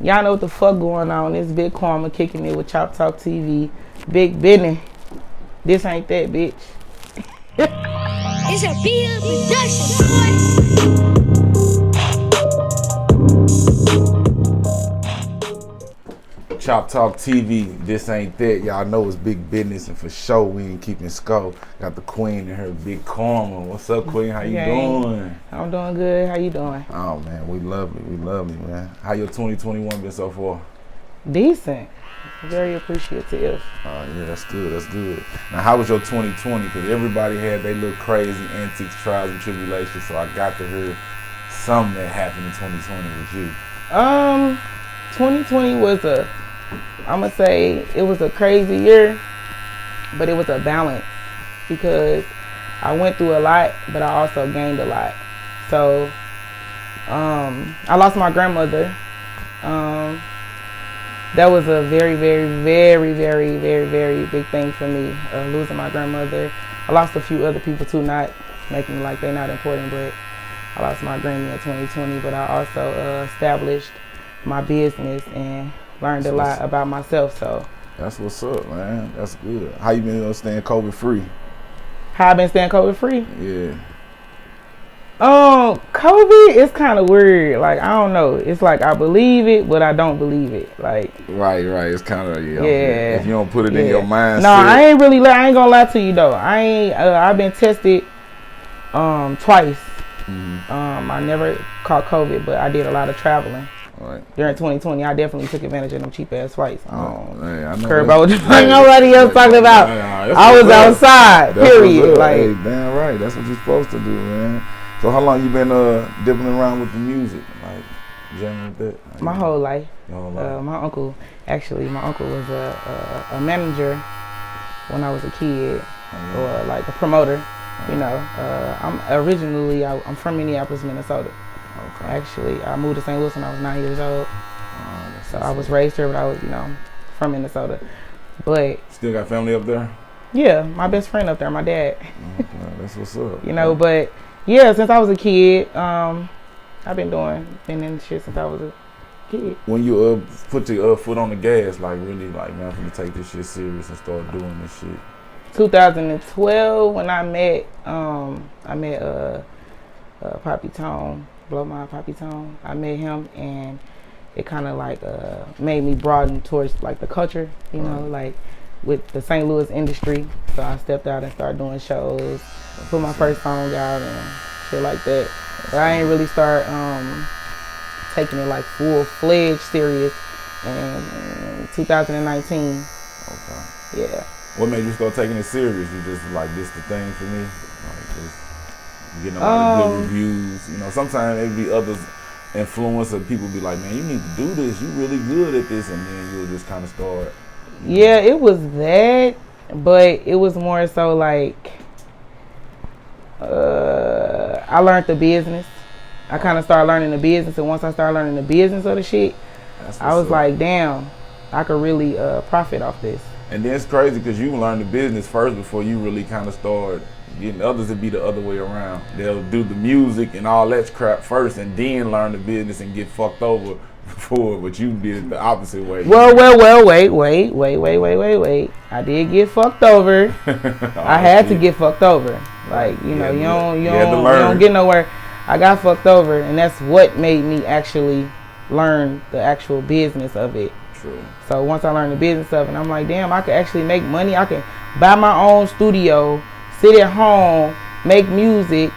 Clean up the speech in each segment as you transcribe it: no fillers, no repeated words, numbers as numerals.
Y'all know what the fuck going on. It's Big Karma kicking it with Chop Talk TV. Big Benny. This ain't that, bitch. It's a BL production, boy. Chop Talk TV, this ain't that. Y'all know it's big business, and for sure we ain't keeping score. Got the queen and her Big Karma. What's up, queen? How you doing? I'm doing good. How you doing? Oh man, we lovely, man. How your 2021 been so far? Decent. Very appreciative. Oh yeah, that's good. Now, how was your 2020? Because everybody had their little crazy antics, trials, and tribulations. So I got to hear something that happened in 2020 with you. 2020 was I'ma say it was a crazy year, but it was a balance because I went through a lot, but I also gained a lot. So I lost my grandmother. That was a very, very, very, very, very, very big thing for me, losing my grandmother. I lost a few other people too, not making like they're not important, but I lost my granny in 2020, but I also established my business and learned a lot about myself. So that's what's up, man. That's good. How you been staying COVID free? How I been staying COVID free? Yeah. COVID is kind of weird. Like, I don't know. It's like I believe it, but I don't believe it. Like, right. It's kind of yeah. If you don't put it in your mind. No, I ain't gonna lie to you though. I've been tested twice. Mm-hmm. I never caught COVID, but I did a lot of traveling. Right. During 2020, I definitely took advantage of them cheap ass flights. Oh man, I know. Care about what nobody else talking about. I was outside. Period. Like, hey, damn right. That's what you're supposed to do, man. So how long you been dipping around with the music, like jamming with that? My whole life. Your whole life. My uncle was a manager when I was a kid, or like a promoter. You know, I'm from Minneapolis, Minnesota. Okay. Actually, I moved to St. Louis when I was 9 years old. So I was raised here, but I was, from Minnesota. But still got family up there? Yeah, my best friend up there, my dad. Okay, that's what's up. But yeah, since I was a kid, I've been in shit since I was a kid. When you put your foot on the gas, like really, like, man, I'm gonna take this shit serious and start doing this shit. 2012, when I met Poppy Tone, Blow My Poppy Tone. I met him, and it kind of like made me broaden towards like the culture, you know, like with the St. Louis industry. So I stepped out and started doing shows, put my first song out and shit like that. But I ain't really start taking it like full-fledged serious in 2019. Okay. Yeah. What made you start taking it serious? You just like, this the thing for me? Like, just getting a lot of good reviews. You know, sometimes it be others influencer people be like, man, you need to do this. You really good at this, and then you'll just kind of start. Yeah, it was that, but it was more so like I learned the business. I kind of started learning the business, and once I started learning the business of the shit, I was like, damn, I could really profit off this. And then it's crazy because you learn the business first before you really kind of start getting others to be the other way around. They'll do the music and all that crap first and then learn the business and get fucked over before, but you did it the opposite way. Well, wait. I did get fucked over. I had to get fucked over. Like, you don't get nowhere. I got fucked over, and that's what made me actually learn the actual business of it. True. So once I learned the business of it, I'm like, damn, I could actually make money. I can buy my own studio, sit at home, make music,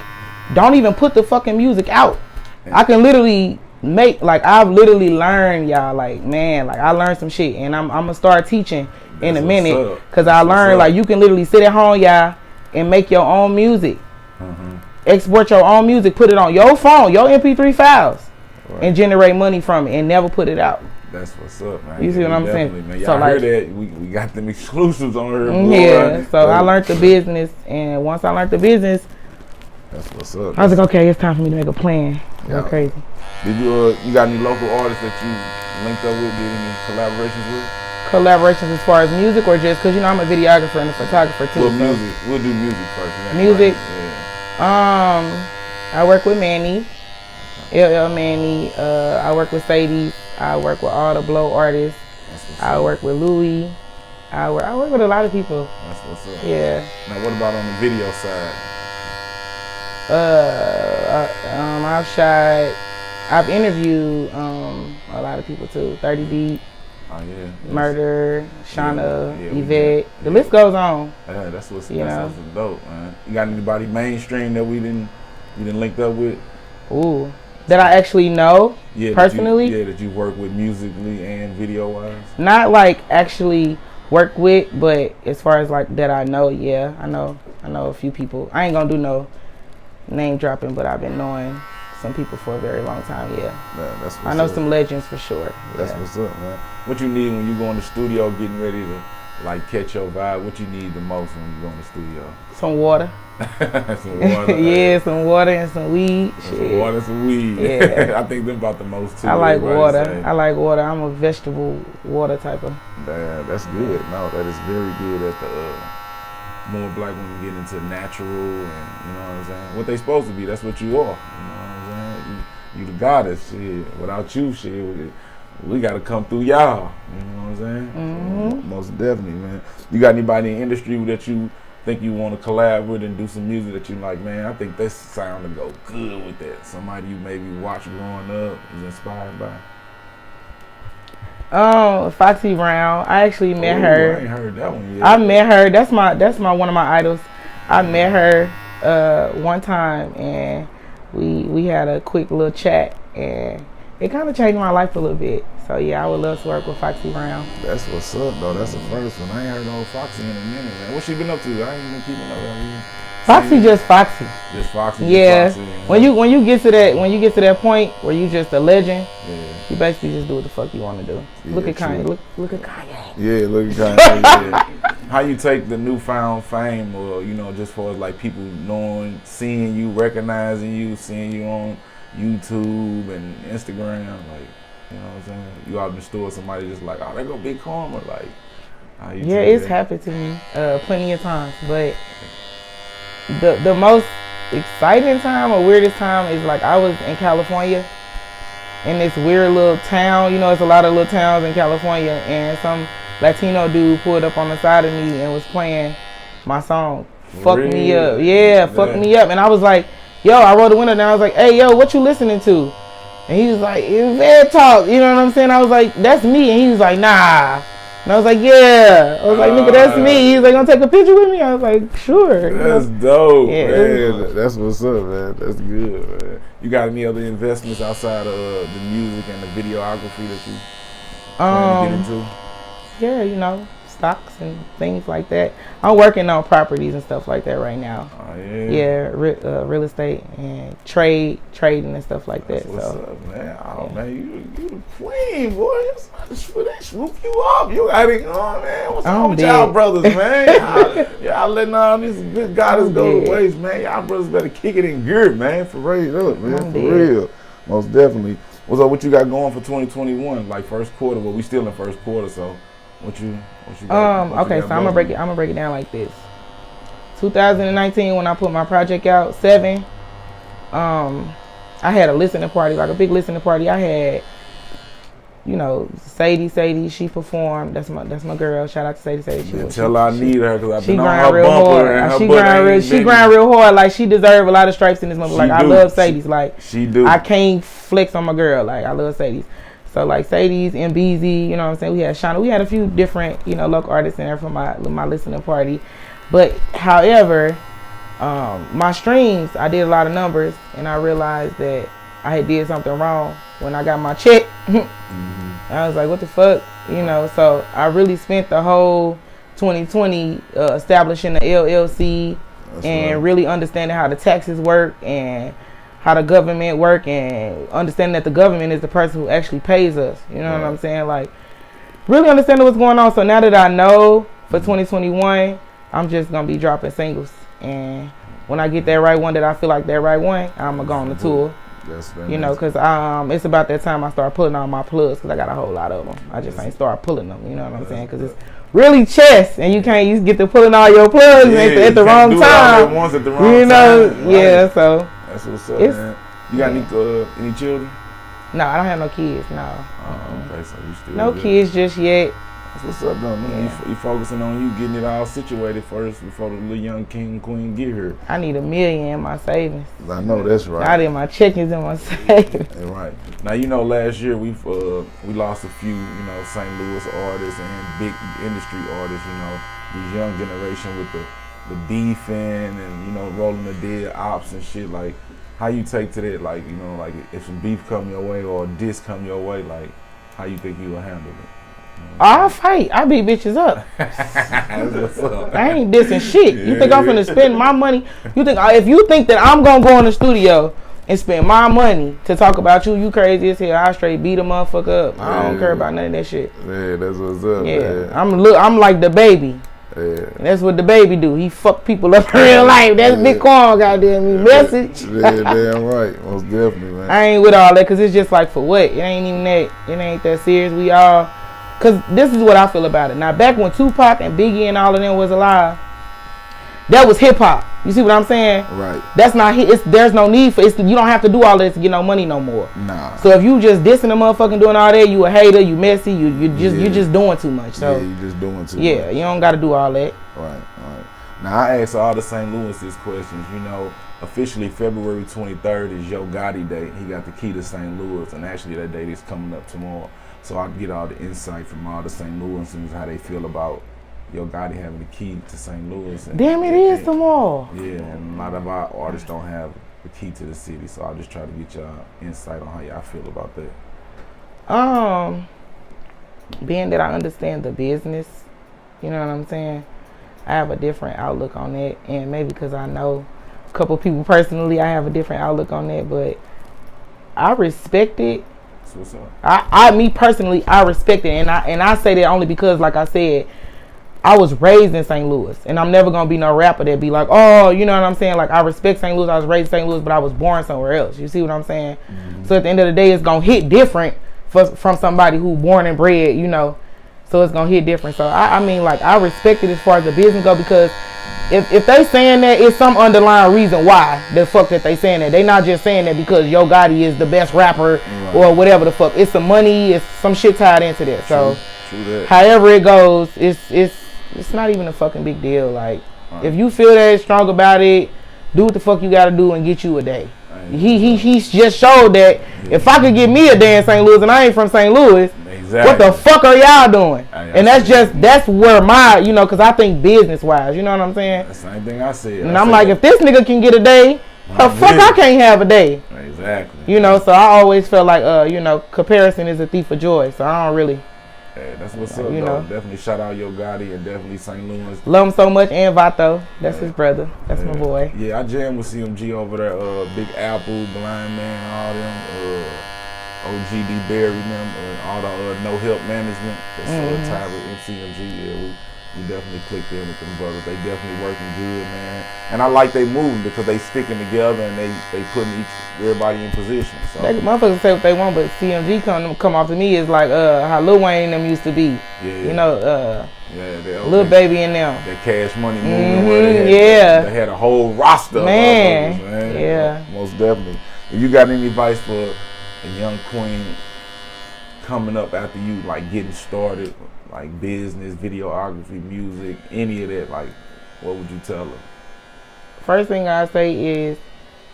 don't even put the fucking music out. I can literally make, like, I've literally learned, y'all, like, man, like, I learned some shit, and I'm gonna start teaching in a minute, because I learned, like, you can literally sit at home, y'all, and make your own music. Export your own music, put it on your phone, your MP3 files, and generate money from it, and never put it out. That's what's up, man. You see what I'm saying? Man. Y'all heard that? We got them exclusives on here. Yeah, so I learned the business, and once I learned the business, that's what's up. I was like, okay, it's time for me to make a plan. Go crazy. Did you got any local artists that you linked up with? Did any collaborations with? Collaborations as far as music, or just because I'm a videographer and a photographer too. Well, music. We'll do music first. Music. Right. Yeah. I work with Manny. LL Manny. I work with Sadie. I work with all the Blow artists. I work with Louis. I work with a lot of people. That's what's up. Yeah. Now, what about on the video side? I've interviewed a lot of people too. 30 Deep, Oh yeah. Murder, Shauna, Yeah, Yvette. The list goes on. Yeah, that's what's You know. dope, man. You got anybody mainstream that you didn't link up with? Ooh, that I actually know personally. That you work with musically and video wise. Not like actually work with, but as far as like that I know, yeah, I know a few people. I ain't gonna do no name dropping, but I've been knowing some people for a very long time. Yeah, That's what's I know up. some legends for sure. That's Yeah. what's up, man. What you need when you go in the studio, getting ready to like catch your vibe? What you need the most when you go in the studio? Some water. Some water. Yeah, some water and some weed. Some water, some weed. Yeah. I think them about the most too. I like everybody water. say. I like water. I'm a vegetable water type of. That's good. No, that is very good at the more black women get into natural and you know what I'm saying. What they supposed to be. That's what you are. You know what I'm saying. You the goddess. Shit. Without you, shit, we gotta come through y'all. You know what I'm saying. Mm-hmm. So, most definitely, man. You got anybody in the industry that you think you want to collab with and do some music that you like, man, I think this sound to go good with that. Somebody you maybe watched growing up, is inspired by. Foxy Brown. I actually met her. I ain't heard that one yet. I met her. That's my one of my idols. I met her one time and we had a quick little chat and it kind of changed my life a little bit. So yeah, I would love to work with Foxy Brown. That's what's up, though. That's the first one. I ain't heard no Foxy in a minute, man. What she been up to? I ain't been keeping up with her. Foxy just Foxy. Just Foxy. Yeah. Just Foxy, When you get to that point where you just a legend, yeah. you basically just do what the fuck you want to do. Yeah, Look at true. Kanye. Look at Kanye. Yeah, look at Kanye. Yeah. How you take the newfound fame, or just for like people knowing, seeing you, recognizing you, seeing you on YouTube and Instagram, like, you know what I'm saying? You out in the store, somebody just like, oh, there go Big Karma, like, how you Yeah, take it's that? happened to me plenty of times, but the most exciting time or weirdest time is like I was in California in this weird little town. It's a lot of little towns in California, and some Latino dude pulled up on the side of me and was playing my song. Fuck me up. Yeah, fuck me up. And I was like, yo, I rolled the window down. I was like, hey, yo, what you listening to? And he was like, it's Ed Talk. You know what I'm saying? I was like, that's me. And he was like, nah. And I was like, yeah. I was like, nigga, that's me. He was like, gonna take a picture with me? I was like, sure. That's dope, Yeah, man. That's what's up, man. That's good, man. You got any other investments outside of the music and the videography that you plan to get into? Yeah, stocks and things like that. I'm working on properties and stuff like that right now. Oh, yeah? Yeah, real estate and trading and stuff like that. What's So up, man? Oh, man, you the queen, boy. They swoop you up. You got it going, man. What's up with y'all brothers, man? Y'all letting all these good goddess go to waste, man. Y'all brothers better kick it in gear, man. For real, man. For real. Most definitely. What's up? What you got going for 2021? Like first quarter, but we still in first quarter, so what you got? Okay, so I'm gonna break it down like this. 2019, when I put my project out, 7, I had a listening party, like a big listening party. I had, Sadie, she performed. That's my girl. Shout out to Sadie. Tell her I need her because I've she been on grind her real bumper hard. and her She butt grind real hard. Like she deserve a lot of stripes in this movie. Like I love Sadie's. Like she do. I can't flex on my girl. Like I love Sadie's. So like Sadie's, MBZ, you know what I'm saying? We had Shauna. We had a few different, local artists in there for my listening party. But however, my streams, I did a lot of numbers, and I realized that I had did something wrong when I got my check. I was like, what the fuck? So I really spent the whole 2020 establishing the LLC. That's and really understanding how the taxes work and how the government work, and understanding that the government is the person who actually pays us. You know what I'm saying? Like, really understanding what's going on. So now that I know for 2021, I'm just going to be dropping singles. And when I get that right one that I feel like that right one, I'm going to go on the tour. Because it's about that time I start pulling all my plugs, because I got a whole lot of them. I just ain't start pulling them, you know what I'm saying? Because it's really chess, and you can't get to pulling all your plugs at the wrong time. At the wrong time. Yeah, so that's what's up, it's man. You got any children? No, I don't have no kids. No. Okay, so you still no good. kids just yet. That's what's up, though, man. You focusing on you getting it all situated first before the little young king and queen get here. I need $1 million in my savings. I know that's right. Not in my checkings and my savings. That's right. Now you know last year we lost a few St. Louis artists and big industry artists. This young generation with the beefing and rolling the dead ops and shit. Like, how you take to that? Like like if some beef come your way or a diss come your way, like how you think you will handle it? I'll fight. I beat bitches up. I ain't dissing shit. You think I'm finna spend my money? If you think that I'm gonna go in the studio and spend my money to talk about you, you crazy as hell. I straight beat a motherfucker up. I don't care about none of that shit. Yeah, that's what's up. Yeah, man. I'm like the baby. Yeah. That's what the baby do. He fuck people up in real life. That's Big Corn goddamn me message. Yeah, damn right. Most definitely, man. I ain't with all that because it's just like for what? It ain't even that. It ain't that serious. We all. Because this is what I feel about it. Now, back when Tupac and Biggie and all of them was alive, that was hip-hop. You see what I'm saying? Right. That's not there's no need for it. You don't have to do all this to get no money no more. Nah. So if you just dissing a motherfucking doing all that, you a hater, you messy, you just doing too much. So you just doing too much. Yeah, you don't got to do all that. Right. Now, I asked all the St. Louis these questions. Officially February 23rd is Yo Gotti Day. He got the key to St. Louis, and actually that date is coming up tomorrow. So I get all the insight from all the St. Louisans, how they feel about Yo Gotti having the key to St. Louis. Damn, it is tomorrow. Yeah, and a lot of our artists don't have the key to the city, so I'll just try to get y'all insight on how y'all feel about that. Being that I understand the business, you know what I'm saying, I have a different outlook on that, and maybe because I know a couple people personally, I have a different outlook on that, but I respect it. What's up? Me personally, I respect it, and I say that only because, like I said, I was raised in St. Louis, and I'm never gonna be no rapper that be like, oh, you know what I'm saying? Like, I respect St. Louis. I was raised in St. Louis, but I was born somewhere else. You see what I'm saying? Mm-hmm. So at the end of the day, it's gonna hit different from somebody who born and bred, So it's gonna hit different. So I mean, like, I respect it as far as the business go, because if they saying that, it's some underlying reason why the fuck that they saying that. They not just saying that because Yo Gotti is the best rapper or whatever the fuck. It's some money, it's some shit tied into that. So true that. However it goes, it's not even a fucking big deal. Like, if you feel that strong about it, do what the fuck you gotta do and get you a day. He just showed that if I could get me a day in St. Louis and I ain't from St. Louis, what the fuck are y'all doing? And that's where my, because I think business wise, you know what I'm saying? That's the same thing I said. And I'm like, if this nigga can get a day, the fuck I can't have a day. Exactly. So I always felt like, comparison is a thief of joy. So I don't really. Yeah, that's what's up, though. Definitely shout out Yo Gotti and definitely St. Louis. Love him so much. And Vato. That's his brother. That's my boy. Yeah, I jam with CMG over there. Big Apple, Blind Man, all them. OGD Barry, them, all the No Help Management. That's tied with CMG. Yeah, we definitely clicked in with them brothers. They definitely working good, man. And I like they moving because they sticking together and they putting everybody in position. So they motherfuckers say what they want, but CMG come off to me is like how Lil Wayne them used to be. Yeah. Lil Baby and them. That Cash Money movement. They had a whole roster of motherfuckers, man. Yeah. Most definitely. If you got any advice for a young queen coming up after you, like getting started, like business, videography, music, any of that, like what would you tell her? First thing I say is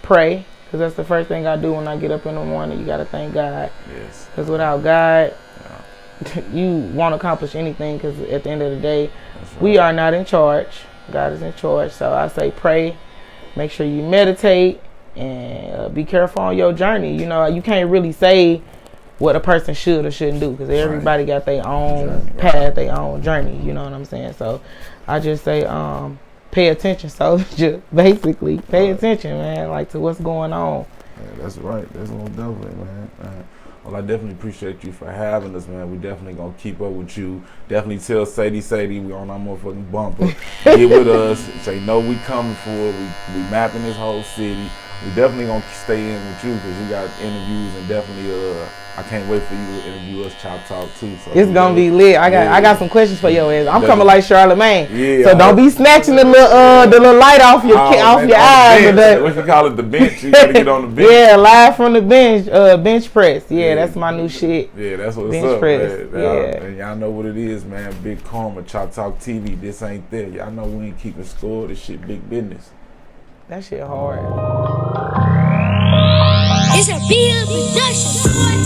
pray, because that's the first thing I do when I get up in the morning. You got to thank God. Yes. Because without God, you won't accomplish anything, because at the end of the day, we are not in charge. God is in charge. So I say pray, make sure you meditate, and be careful on your journey. You can't really say what a person should or shouldn't do, because everybody got their own path, their own journey. You know what I'm saying? So I just say pay attention. So just basically pay attention, man, like to what's going on. Yeah, that's right. That's most definitely, man. Well, I definitely appreciate you for having us, man. We definitely gonna keep up with you. Definitely tell Sadie we on our motherfucking bumper. Get with us. Say no, we coming for it. We mapping this whole city. We definitely gonna stay in with you because we got interviews and definitely I can't wait for you to interview us, Chop Talk too. So it's gonna be lit. I got some questions for your ass. I'm coming like Charlamagne. Yeah. So don't be snatching the little light off your eyes. What you call it, the bench? You gotta get on the bench. Yeah, live from the bench, bench press. Yeah, that's my new shit. Yeah, that's what's bench up, press. man. Yeah. And y'all know what it is, man. Big Karma, Chop Talk TV. This ain't there. Y'all know we ain't keeping score. This shit big business. That shit hard. It's a real production, boy.